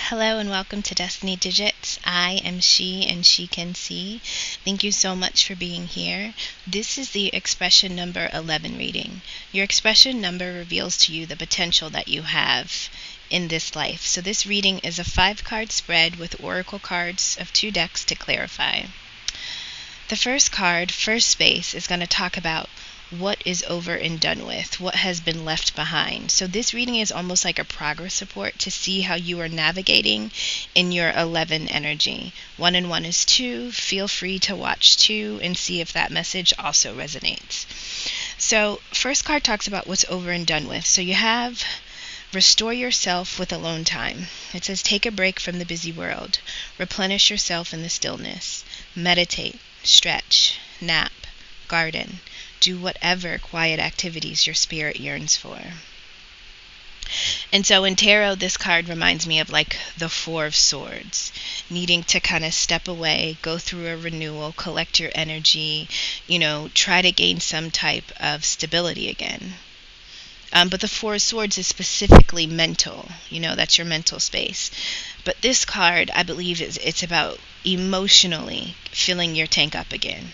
Hello and welcome to Destiny Digits. I am she and she can see. Thank you so much for being here. This is the expression number 11 reading. Your expression number reveals to you the potential that you have in this life. So this reading is a 5-card spread with oracle cards of 2 decks to clarify. The first card, first space, is going to talk about what is over and done with, what has been left behind. So this reading is almost like a progress report to see how you are navigating in your 11 energy. 1 and 1 is 2. Feel free to watch 2 and see if that message also resonates. So first card talks about what's over and done with. So you have restore yourself with alone time. It says take a break from the busy world. Replenish yourself in the stillness. Meditate, stretch, nap, garden. Do whatever quiet activities your spirit yearns for. And so in tarot, this card reminds me of like the 4 of Swords, needing to kind of step away, go through a renewal, collect your energy, try to gain some type of stability again. But the 4 of Swords is specifically mental, that's your mental space. But this card, I believe, it's about emotionally filling your tank up again.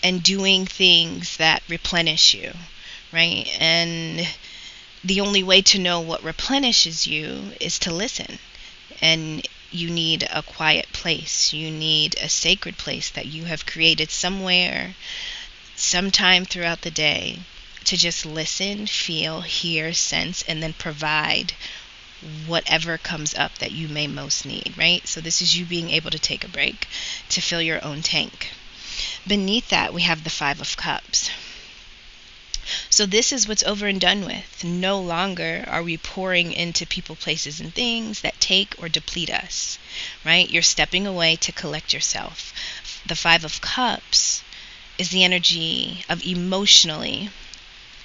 And doing things that replenish you, right? And the only way to know what replenishes you is to listen. And you need a quiet place. You need a sacred place that you have created somewhere, sometime throughout the day, to just listen, feel, hear, sense, and then provide whatever comes up that you may most need, right? So this is you being able to take a break to fill your own tank. Beneath that, we have the 5 of Cups. So this is what's over and done with. No longer are we pouring into people, places, and things that take or deplete us, right? You're stepping away to collect yourself. The 5 of Cups is the energy of emotionally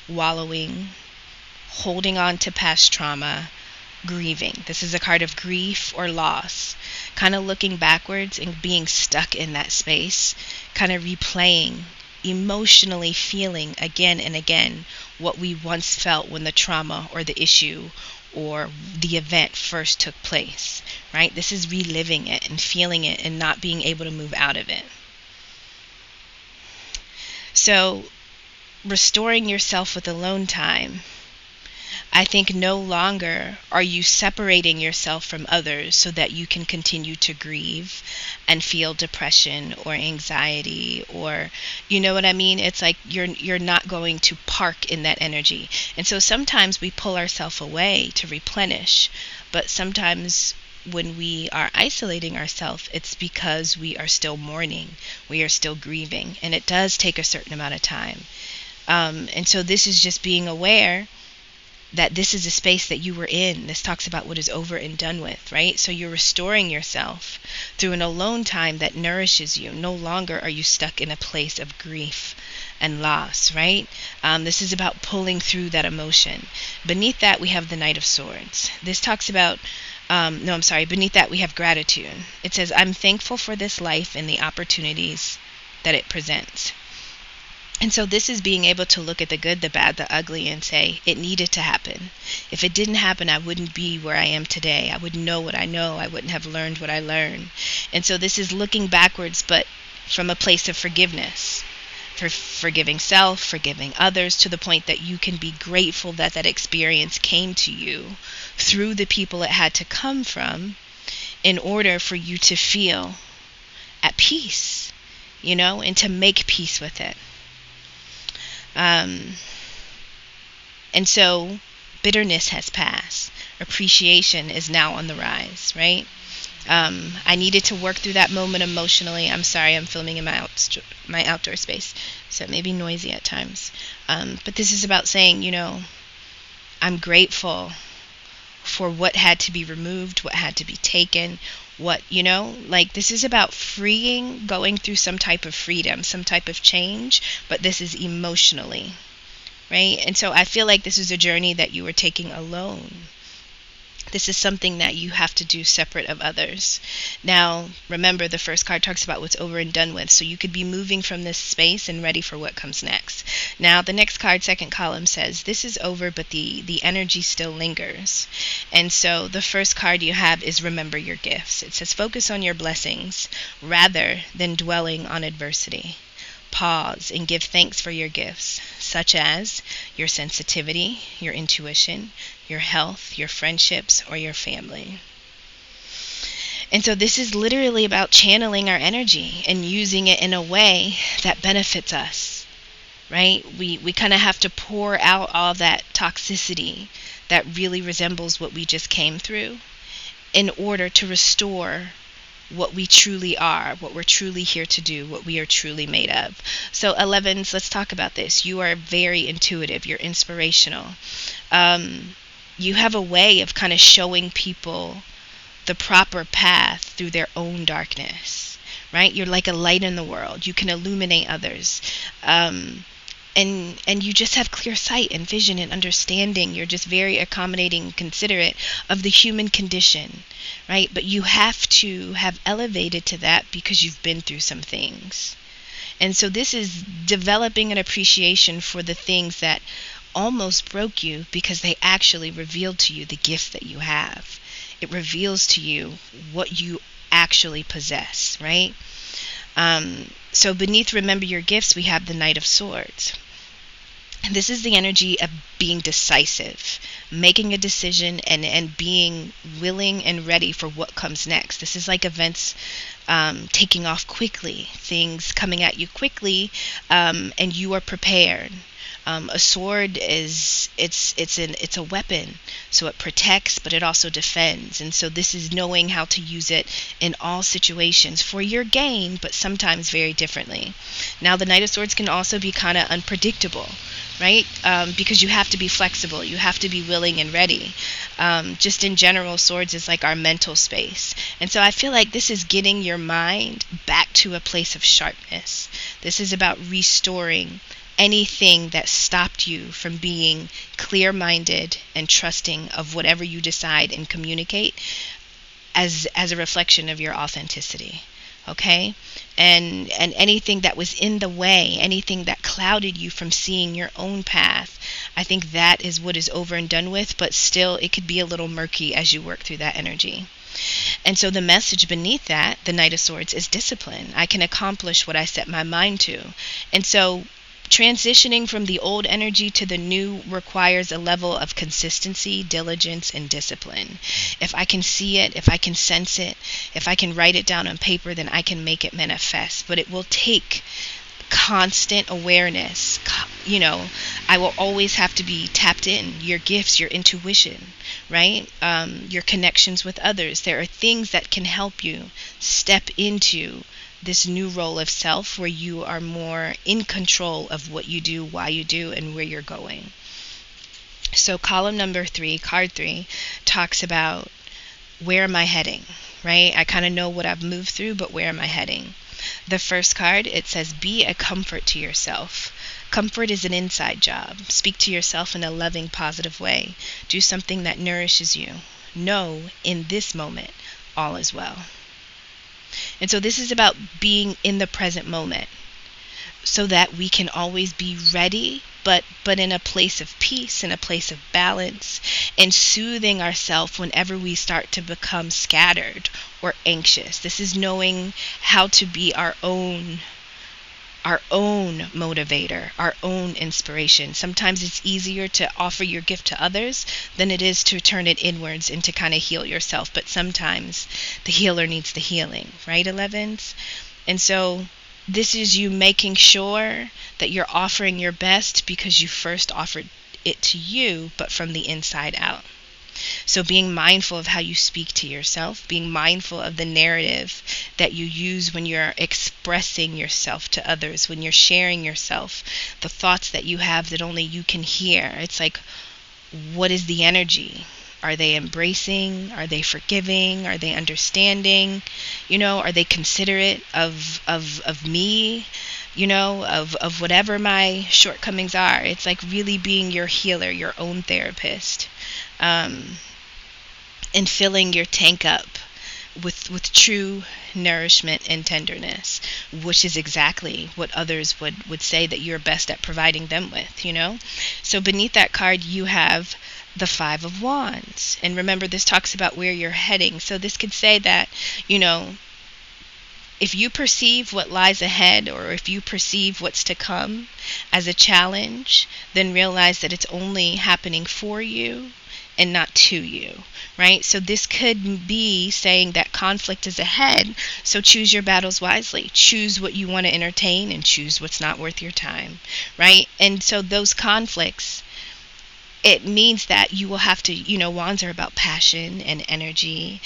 wallowing, holding on to past trauma, grieving. This is a card of grief or loss, kind of looking backwards and being stuck in that space, kind of replaying, emotionally feeling again and again what we once felt when the trauma or the issue or the event first took place, right? This is reliving it and feeling it and not being able to move out of it. So restoring yourself with alone time, I think no longer are you separating yourself from others so that you can continue to grieve and feel depression or anxiety, or you know what I mean? It's like you're not going to park in that energy. And so sometimes we pull ourselves away to replenish, but sometimes when we are isolating ourselves, it's because we are still mourning, we are still grieving, and it does take a certain amount of time. And so this is just being aware that this is a space that you were in. This talks about what is over and done with, right? So you're restoring yourself through an alone time that nourishes you. No longer are you stuck in a place of grief and loss, right? This is about pulling through that emotion. Beneath that, we have the Knight of Swords. This talks about, beneath that, we have gratitude. It says, I'm thankful for this life and the opportunities that it presents. And so this is being able to look at the good, the bad, the ugly, and say, it needed to happen. If it didn't happen, I wouldn't be where I am today. I wouldn't know what I know. I wouldn't have learned what I learned. And so this is looking backwards, but from a place of forgiveness. For forgiving self, forgiving others, to the point that you can be grateful that that experience came to you through the people it had to come from in order for you to feel at peace, and to make peace with it. And so bitterness has passed. Appreciation is now on the rise, right? I needed to work through that moment emotionally. I'm sorry, I'm filming in my outdoor space, so it may be noisy at times. But this is about saying, I'm grateful for what had to be removed, what had to be taken, this is about freeing, going through some type of freedom, some type of change, but this is emotionally, right? And so I feel like this is a journey that you were taking alone. This is something that you have to do separate of others. Now, remember, the first card talks about what's over and done with, so you could be moving from this space and ready for what comes next. Now, the next card, second column, says this is over, but the energy still lingers. And so the first card you have is remember your gifts. It says focus on your blessings rather than dwelling on adversity. Pause and give thanks for your gifts, such as your sensitivity, your intuition, your health, your friendships, or your family. And so this is literally about channeling our energy and using it in a way that benefits us, right? We kind of have to pour out all that toxicity that really resembles what we just came through in order to restore what we truly are, what we're truly here to do, what we are truly made of. So 11s, let's talk about this. You are very intuitive. You're inspirational. You have a way of kind of showing people the proper path through their own darkness, right? You're like a light in the world. You can illuminate others. And you just have clear sight and vision and understanding. You're just very accommodating, considerate of the human condition, right? But you have to have elevated to that because you've been through some things. And so this is developing an appreciation for the things that almost broke you because they actually revealed to you the gifts that you have. It reveals to you what you actually possess, right? So beneath remember your gifts, we have the Knight of Swords. And this is the energy of being decisive, making a decision and being willing and ready for what comes next. This is like events taking off quickly, things coming at you quickly, and you are prepared. A sword is it's a weapon, so it protects, but it also defends. And so this is knowing how to use it in all situations for your gain, but sometimes very differently. Now, the Knight of Swords can also be kind of unpredictable, right? Because you have to be flexible, you have to be willing and ready. Just in general, swords is like our mental space. And so I feel like this is getting your mind back to a place of sharpness. This is about restoring anything that stopped you from being clear-minded and trusting of whatever you decide and communicate as a reflection of your authenticity. Okay? And anything that was in the way, anything that clouded you from seeing your own path, I think that is what is over and done with, but still it could be a little murky as you work through that energy. And so the message beneath that, the Knight of Swords, is discipline. I can accomplish what I set my mind to. And so transitioning from the old energy to the new requires a level of consistency, diligence, and discipline. If I can see it, if I can sense it, if I can write it down on paper, then I can make it manifest. But it will take constant awareness. I will always have to be tapped in. Your gifts, your intuition, right? Your connections with others. There are things that can help you step into this new role of self where you are more in control of what you do, why you do, and where you're going. So column number 3, card 3, talks about where am I heading, right? I kind of know what I've moved through, but where am I heading? The first card, it says be a comfort to yourself. Comfort is an inside job. Speak to yourself in a loving, positive way. Do something that nourishes you. Know in this moment all is well. And so this is about being in the present moment so that we can always be ready, but in a place of peace, in a place of balance, and soothing ourselves whenever we start to become scattered or anxious. This is knowing how to be our own motivator, our own inspiration. Sometimes it's easier to offer your gift to others than it is to turn it inwards and to kind of heal yourself. But sometimes the healer needs the healing, right, 11s? And so this is you making sure that you're offering your best because you first offered it to you, but from the inside out. So being mindful of how you speak to yourself, being mindful of the narrative that you use when you're expressing yourself to others, when you're sharing yourself, the thoughts that you have that only you can hear. It's like, what is the energy? Are they embracing? Are they forgiving? Are they understanding? Are they considerate of me? Of whatever my shortcomings are. It's like really being your healer, your own therapist. and filling your tank up with true nourishment and tenderness, which is exactly what others would say that you're best at providing them with, you know? So beneath that card, you have the Five of Wands. And remember, this talks about where you're heading. So this could say that, you know, if you perceive what lies ahead, or if you perceive what's to come as a challenge, then realize that it's only happening for you and not to you, right? So this could be saying that conflict is ahead, so choose your battles wisely. Choose what you want to entertain and choose what's not worth your time, right? And so those conflicts, it means that you will have to, you know, wands are about passion and energy,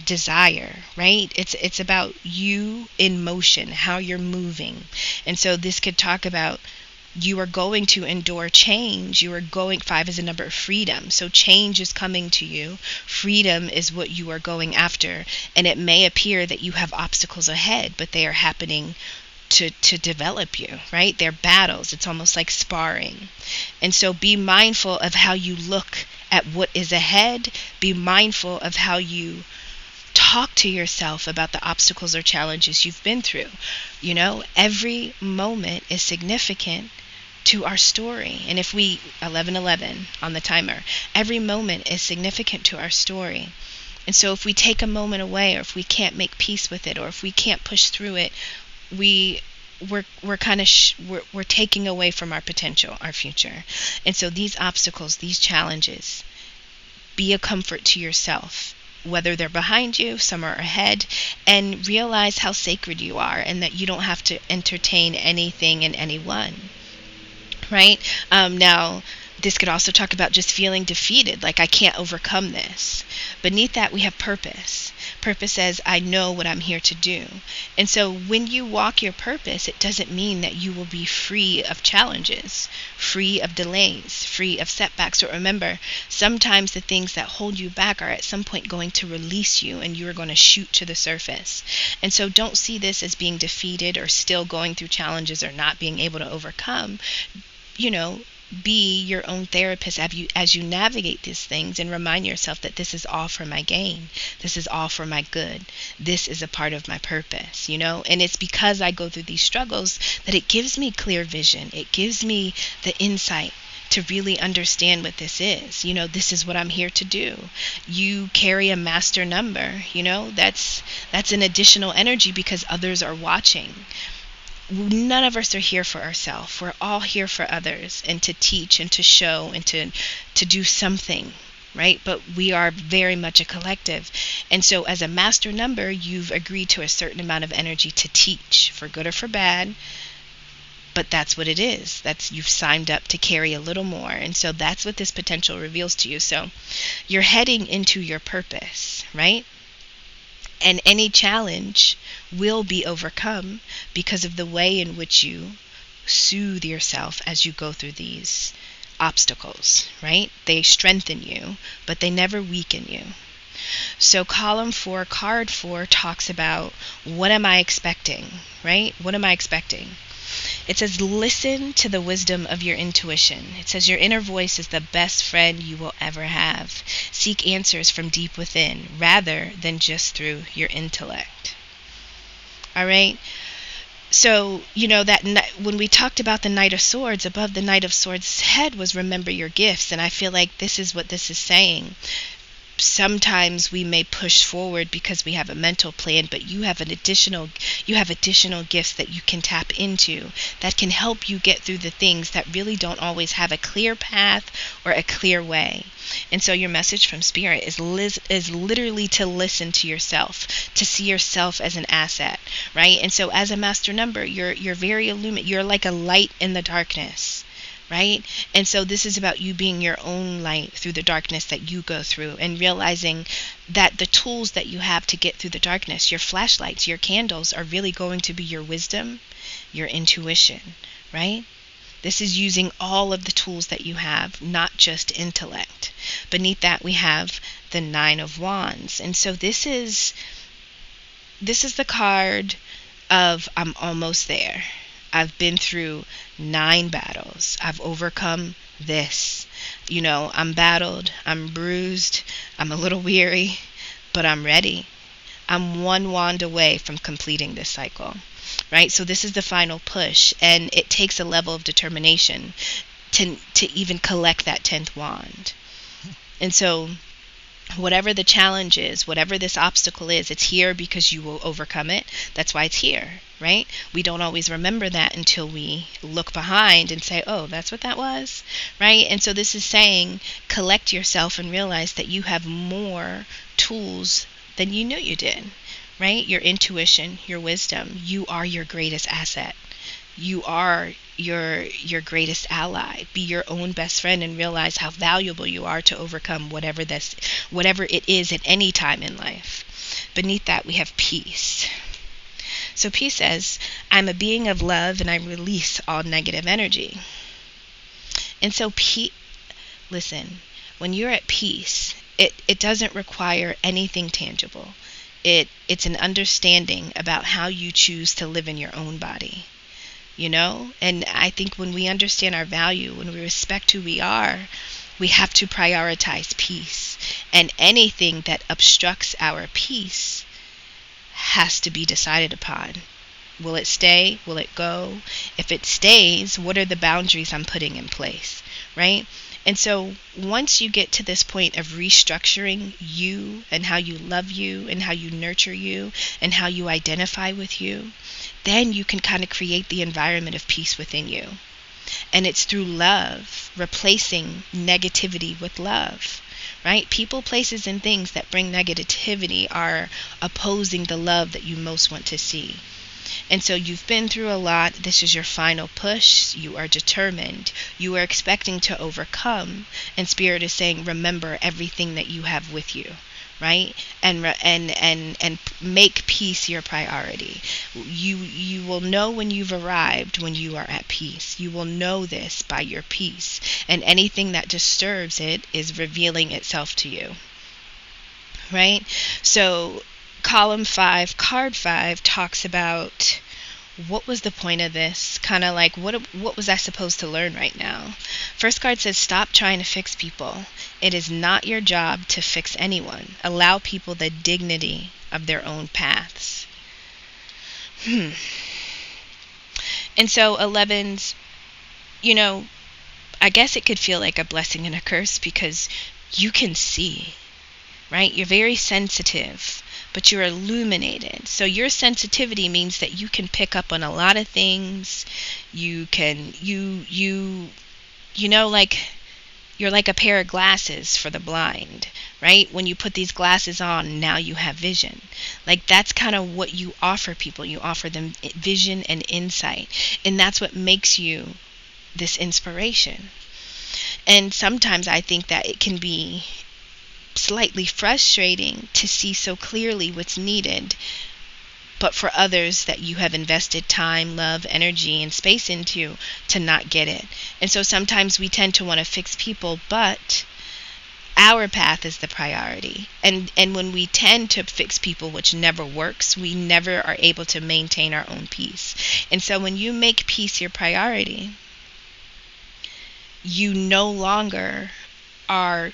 desire, right? It's about you in motion, how you're moving. And so this could talk about you are going to endure change. You are going, 5 is a number of freedom. So change is coming to you. Freedom is what you are going after. And it may appear that you have obstacles ahead, but they are happening to develop you, right? They're battles. It's almost like sparring. And so be mindful of how you look at what is ahead. Be mindful of how you talk to yourself about the obstacles or challenges you've been through. You know, every moment is significant to our story. And if we, 11:11 on the timer, every moment is significant to our story. And so if we take a moment away, or if we can't make peace with it, or if we can't push through it, we're kind of we're taking away from our potential, our future. And so these obstacles, these challenges, be a comfort to yourself, whether they're behind you, some are ahead, and realize how sacred you are, and that you don't have to entertain anything and anyone, right? Now, this could also talk about just feeling defeated, like I can't overcome this. Beneath that, we have purpose. Purpose says, I know what I'm here to do. And so when you walk your purpose, it doesn't mean that you will be free of challenges, free of delays, free of setbacks. But remember, sometimes the things that hold you back are at some point going to release you, and you are going to shoot to the surface. And so don't see this as being defeated or still going through challenges or not being able to overcome. You know, be your own therapist as you navigate these things, and remind yourself that this is all for my gain. This is all for my good. This is a part of my purpose, you know? And it's because I go through these struggles that it gives me clear vision. It gives me the insight to really understand what this is. You know, this is what I'm here to do. You carry a master number, you know? That's an additional energy because others are watching. None of us are here for ourselves. We're all here for others, and to teach and to show and to do something, right? But we are very much a collective. And so as a master number, you've agreed to a certain amount of energy to teach, for good or for bad. But that's what it is. You've signed up to carry a little more. And so that's what this potential reveals to you. So you're heading into your purpose, right? And any challenge will be overcome because of the way in which you soothe yourself as you go through these obstacles, right? They strengthen you, but they never weaken you. So column 4, card 4 talks about, what am I expecting, right? What am I expecting? It says, listen to the wisdom of your intuition. It says your inner voice is the best friend you will ever have. Seek answers from deep within rather than just through your intellect. All right? So, you know, that when we talked about the Knight of Swords, above the Knight of Swords' head was remember your gifts. And I feel like this is what this is saying. Sometimes we may push forward because we have a mental plan, but you have additional gifts that you can tap into that can help you get through the things that really don't always have a clear path or a clear way. And so your message from Spirit is literally to listen to yourself, to see yourself as an asset, right? And so as a master number, you're very illuminated. You're like a light in the darkness. Right? And so this is about you being your own light through the darkness that you go through, and realizing that the tools that you have to get through the darkness, your flashlights, your candles, are really going to be your wisdom, your intuition, right? This is using all of the tools that you have, not just intellect. Beneath that, we have the Nine of Wands. And so this is the card of I'm almost there. I've been through 9 battles. I've overcome this. I'm battled, I'm bruised, I'm a little weary, but I'm ready. I'm one wand away from completing this cycle, right? So this is the final push, and it takes a level of determination to even collect that 10th wand. And so whatever the challenge is, whatever this obstacle is, it's here because you will overcome it. That's why it's here, right? We don't always remember that until we look behind and say, oh, that's what that was, right? And so this is saying, collect yourself and realize that you have more tools than you knew you did, right? Your intuition, your wisdom, you are your greatest asset. You are your greatest ally. Be your own best friend and realize how valuable you are to overcome whatever it is at any time in life. Beneath that, we have peace. So peace says, I'm a being of love and I release all negative energy. And so listen, when you're at peace, it doesn't require anything tangible. It's an understanding about how you choose to live in your own body. And I think when we understand our value, when we respect who we are, we have to prioritize peace. And anything that obstructs our peace has to be decided upon. Will it stay? Will it go? If it stays, what are the boundaries I'm putting in place, right? And so once you get to this point of restructuring you and how you love you and how you nurture you and how you identify with you, then you can kind of create the environment of peace within you. And it's through love, replacing negativity with love, right? People, places, and things that bring negativity are opposing the love that you most want to see. And so you've been through a lot. This is your final push. You are determined. You are expecting to overcome. And Spirit is saying, remember everything that you have with you, right? And make peace your priority. You will know when you've arrived when you are at peace. You will know this by your peace. And anything that disturbs it is revealing itself to you, right? So column 5, card 5 talks about what was the point of this? Kind of like, what was I supposed to learn right now? First card says, stop trying to fix people. It is not your job to fix anyone. Allow people the dignity of their own paths. And so 11s, I guess it could feel like a blessing and a curse because you can see, right? You're very sensitive, but you're illuminated. So your sensitivity means that you can pick up on a lot of things. You can, like you're like a pair of glasses for the blind, right? When you put these glasses on, now you have vision. Like that's kind of what you offer people. You offer them vision and insight. And that's what makes you this inspiration. And sometimes I think that it can be slightly frustrating to see so clearly what's needed, but for others that you have invested time, love, energy, and space into to not get it. And so sometimes we tend to want to fix people, but our path is the priority. And when we tend to fix people, which never works, we never are able to maintain our own peace. And so when you make peace your priority, you no longer are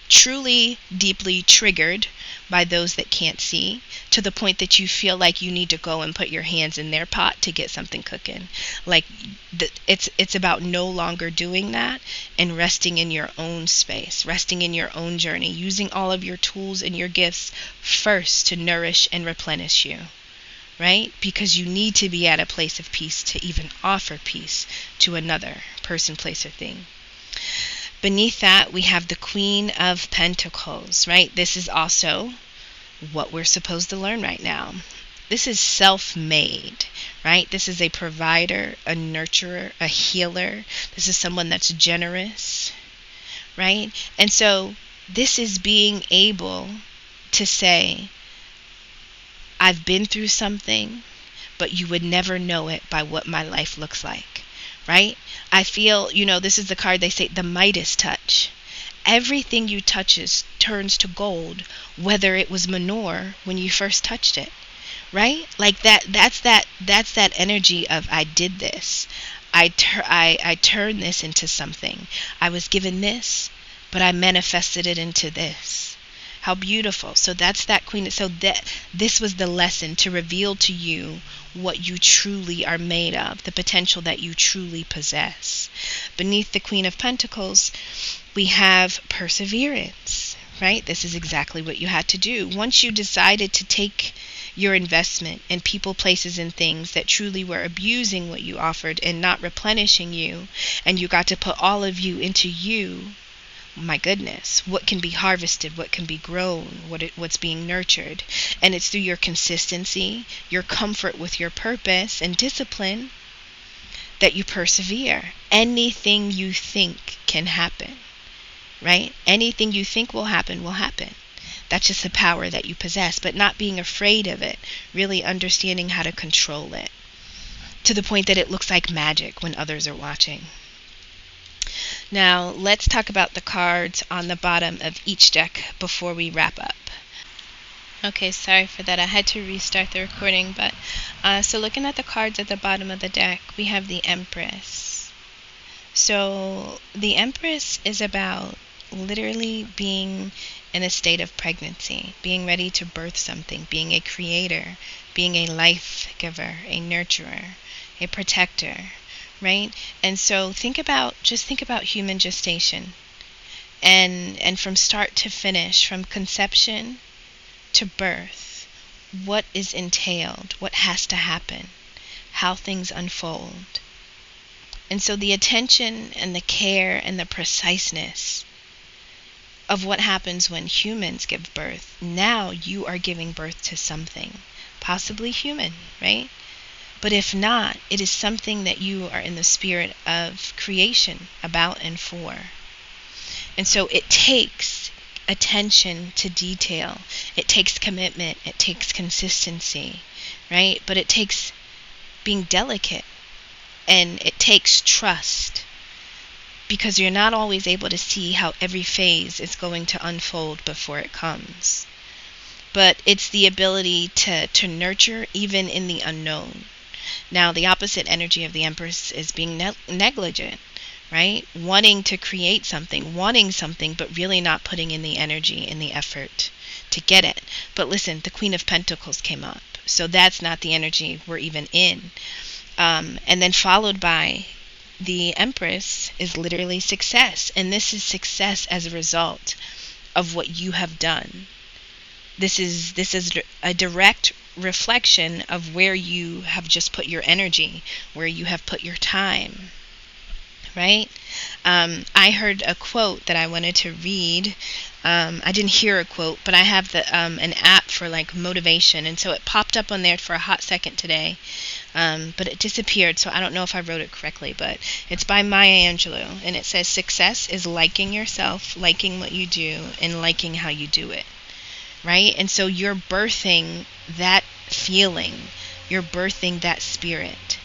truly deeply triggered by those that can't see, to the point that you feel like you need to go and put your hands in their pot to get something cooking. Like it's about no longer doing that and resting in your own space, resting in your own journey, using all of your tools and your gifts first to nourish and replenish you, right? Because you need to be at a place of peace to even offer peace to another person, place, or thing. Beneath that, we have the Queen of Pentacles, right? This is also what we're supposed to learn right now. This is self-made, right? This is a provider, a nurturer, a healer. This is someone that's generous, right? And so this is being able to say, I've been through something, but you would never know it by what my life looks like, right? I feel, this is the card they say, the Midas touch. Everything you touches turns to gold, whether it was manure when you first touched it, right? Like that's that energy of I did this. I turned this into something. I was given this, but I manifested it into this. How beautiful. So that's that queen. So that this was the lesson, to reveal to you what you truly are made of, the potential that you truly possess. Beneath the Queen of Pentacles, we have perseverance, right? This is exactly what you had to do. Once you decided to take your investment in people, places, and things that truly were abusing what you offered and not replenishing you, and you got to put all of you into you, my goodness, what can be harvested, what can be grown, what's being nurtured. And it's through your consistency, your comfort with your purpose and discipline, that you persevere. Anything you think can happen, right? Anything you think will happen will happen. That's just the power that you possess, but not being afraid of it, really understanding how to control it, to the point that it looks like magic when others are watching. Now, let's talk about the cards on the bottom of each deck before we wrap up. Okay, sorry for that. I had to restart the recording, but so looking at the cards at the bottom of the deck, we have the Empress. So the Empress is about literally being in a state of pregnancy, being ready to birth something, being a creator, being a life giver, a nurturer, a protector, right? And so think about human gestation, and from start to finish, from conception to birth, what is entailed, what has to happen, how things unfold. And so the attention and the care and the preciseness of what happens when humans give birth. Now you are giving birth to something, possibly human, right? But if not, it is something that you are in the spirit of creation about and for. And so it takes attention to detail. It takes commitment. It takes consistency, right? But it takes being delicate, and it takes trust, because you're not always able to see how every phase is going to unfold before it comes. But it's the ability to nurture even in the unknown. Now, the opposite energy of the Empress is being negligent, right? Wanting to create something, wanting something, but really not putting in the energy and the effort to get it. But listen, the Queen of Pentacles came up, so that's not the energy we're even in. And then followed by the Empress is literally success. And this is success as a result of what you have done. This is a direct reflection of where you have just put your energy, where you have put your time, right? I heard a quote that I wanted to read. I didn't hear a quote, but I have an app for like motivation, and so it popped up on there for a hot second today, but it disappeared, so I don't know if I wrote it correctly, but it's by Maya Angelou, and it says, "Success is liking yourself, liking what you do, and liking how you do it." Right? And so you're birthing that feeling, you're birthing that spirit.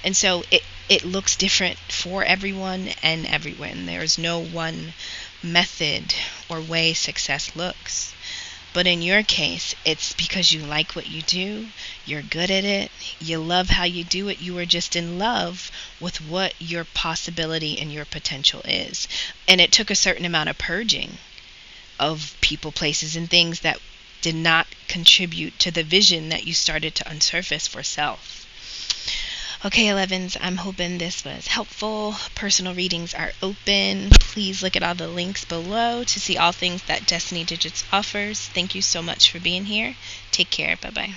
And so it looks different for everyone and everyone. There's no one method or way success looks. But in your case, it's because you like what you do, you're good at it, you love how you do it, you are just in love with what your possibility and your potential is. And it took a certain amount of purging of people, places, and things that did not contribute to the vision that you started to unsurface for self. Okay, 11s, I'm hoping this was helpful. Personal readings are open. Please look at all the links below to see all things that Destiny Digits offers. Thank you so much for being here. Take care. Bye-bye.